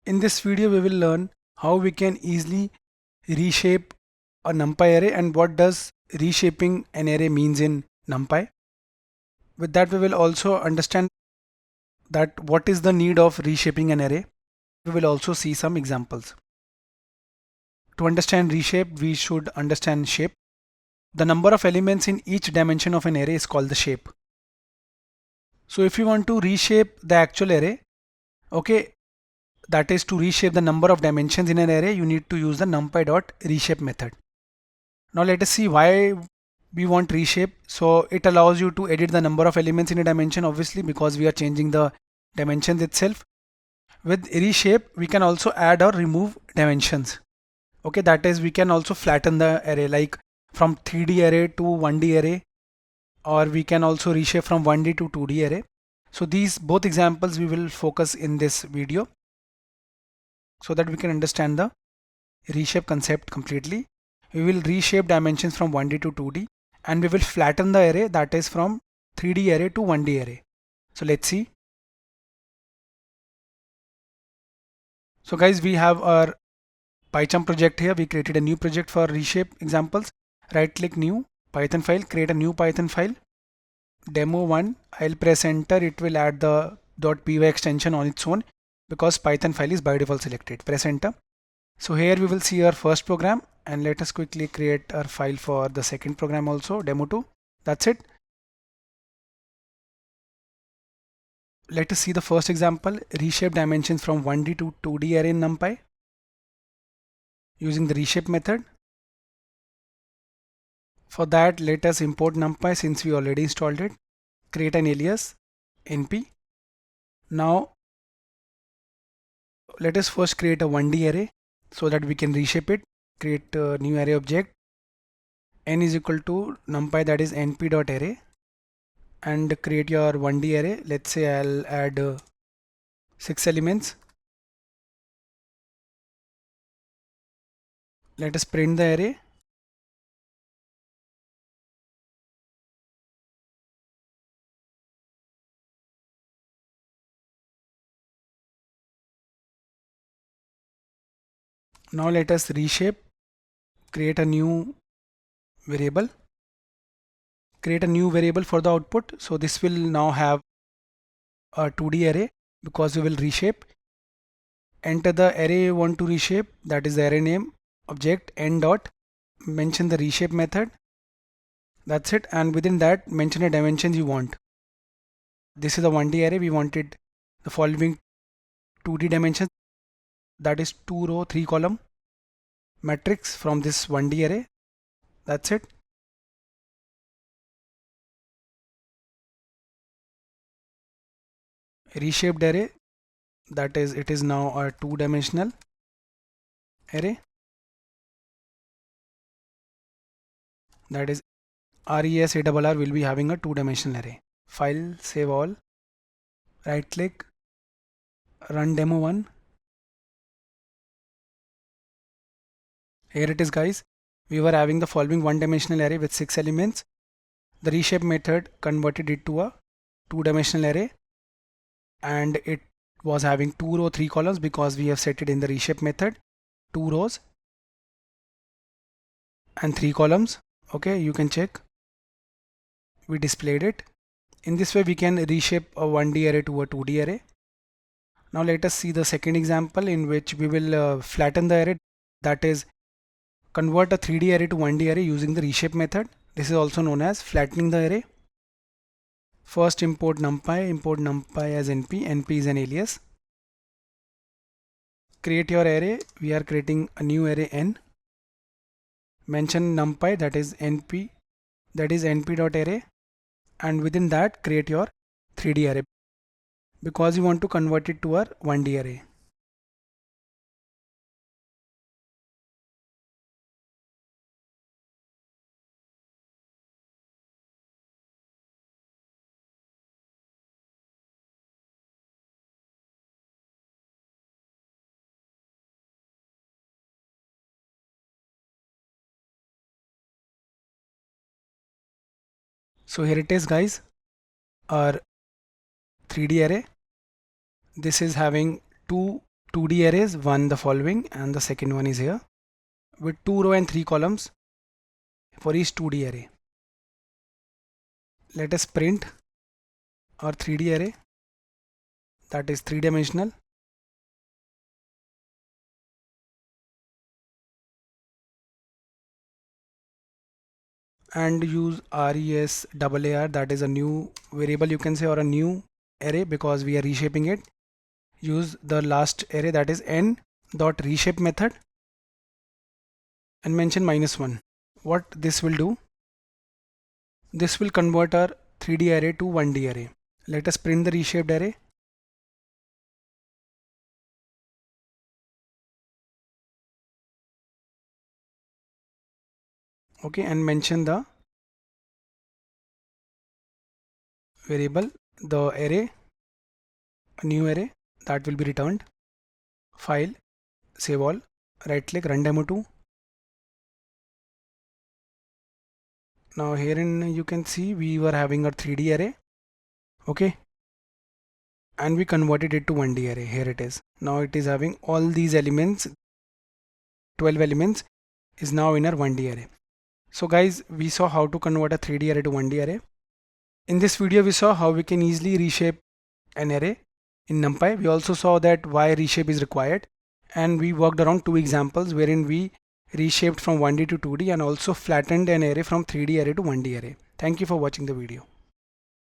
In this video we will learn how we can easily reshape a NumPy array and what does reshaping an array means in NumPy. With that we will also understand that what is the need of reshaping an array. We will also see some examples. To understand reshape, we should understand shape. The number of elements in each dimension of an array is called the shape. So if you want to reshape the actual array, okay, that is to reshape the number of dimensions in an array, you need to use the numpy.reshape method. Now let us see why we want reshape. So it allows you to edit the number of elements in a dimension, obviously, because we are changing the dimensions itself. With reshape, we can also add or remove dimensions. Okay, that is, we can also flatten the array, like from 3D array to 1D array, or we can also reshape from 1D to 2D array. So these both examples we will focus in this video so that we can understand the reshape concept completely. We will reshape dimensions from 1D to 2D, and we will flatten the array, that is from 3D array to 1D array. So let's see. So guys, we have our Python project here. We created a new project for ReShape Examples. Right click, new Python file, create a new Python file, demo1. I'll press enter. It will add the .py extension on its own because Python file is by default selected. Press enter. So here we will see our first program, and let us quickly create our file for the second program also, demo2. That's it. Let us see the first example, reshape dimensions from 1D to 2D array in NumPy using the reshape method. For that, let us import NumPy since we already installed it. Create an alias np. Now let us first create a 1D array so that we can reshape it. Create a new array object, n is equal to numpy, that is np.array, and create your 1D array. Let's say I'll add 6 elements. Let us print the array. Now let us reshape. Create a new variable. Create a new variable for the output. So this will now have a 2D array because we will reshape. Enter the array you want to reshape, that is the array name, object n dot, mention the reshape method. That's it, and within that mention a dimensions you want. This is a 1D array. We wanted the following 2D dimensions, that is 2 row 3 column matrix from this 1D array. That's it. Reshaped array, that is, it is now a 2-dimensional array, that is RESARR will be having a 2-dimensional array. File, save all, right click, run demo1. Here it is guys. We were having the following 1-dimensional array with 6 elements. The reshape method converted it to a 2-dimensional array, and it was having 2 row 3 columns because we have set it in the reshape method, 2 rows and 3 columns. Okay, you can check. We displayed it. In this way we can reshape a 1D array to a 2D array. Now let us see the second example in which we will flatten the array, that is convert a 3D array to 1D array using the reshape method. This is also known as flattening the array. First import NumPy as np. np is an alias. Create your array. We are creating a new array n. Mention NumPy, that is np, that is np.array, and within that create your 3D array because you want to convert it to our 1D array. So here it is guys, our 3D array. This is having 2 2D arrays, one the following and the second one is here, with 2 row and 3 columns for each 2D array. Let us print our 3D array, that is 3-dimensional. And use RESAAR, that is a new variable you can say, or a new array, because we are reshaping it. Use the last array, that is n.reshape method, and mention -1. What this will do? This will convert our 3D array to 1D array. Let us print the reshaped array. Okay, and mention the variable, the array, a new array that will be returned. File, save all, right click, run demo 2. Now herein you can see we were having a 3D array, okay, and we converted it to 1D array. Here it is. Now it is having all these elements, 12 elements is now in our 1D array. So guys, we saw how to convert a 3D array to 1D array. In this video we saw how we can easily reshape an array in NumPy. We also saw that why reshape is required, and we worked around 2 examples wherein we reshaped from 1D to 2D and also flattened an array from 3D array to 1D array. Thank you for watching the video.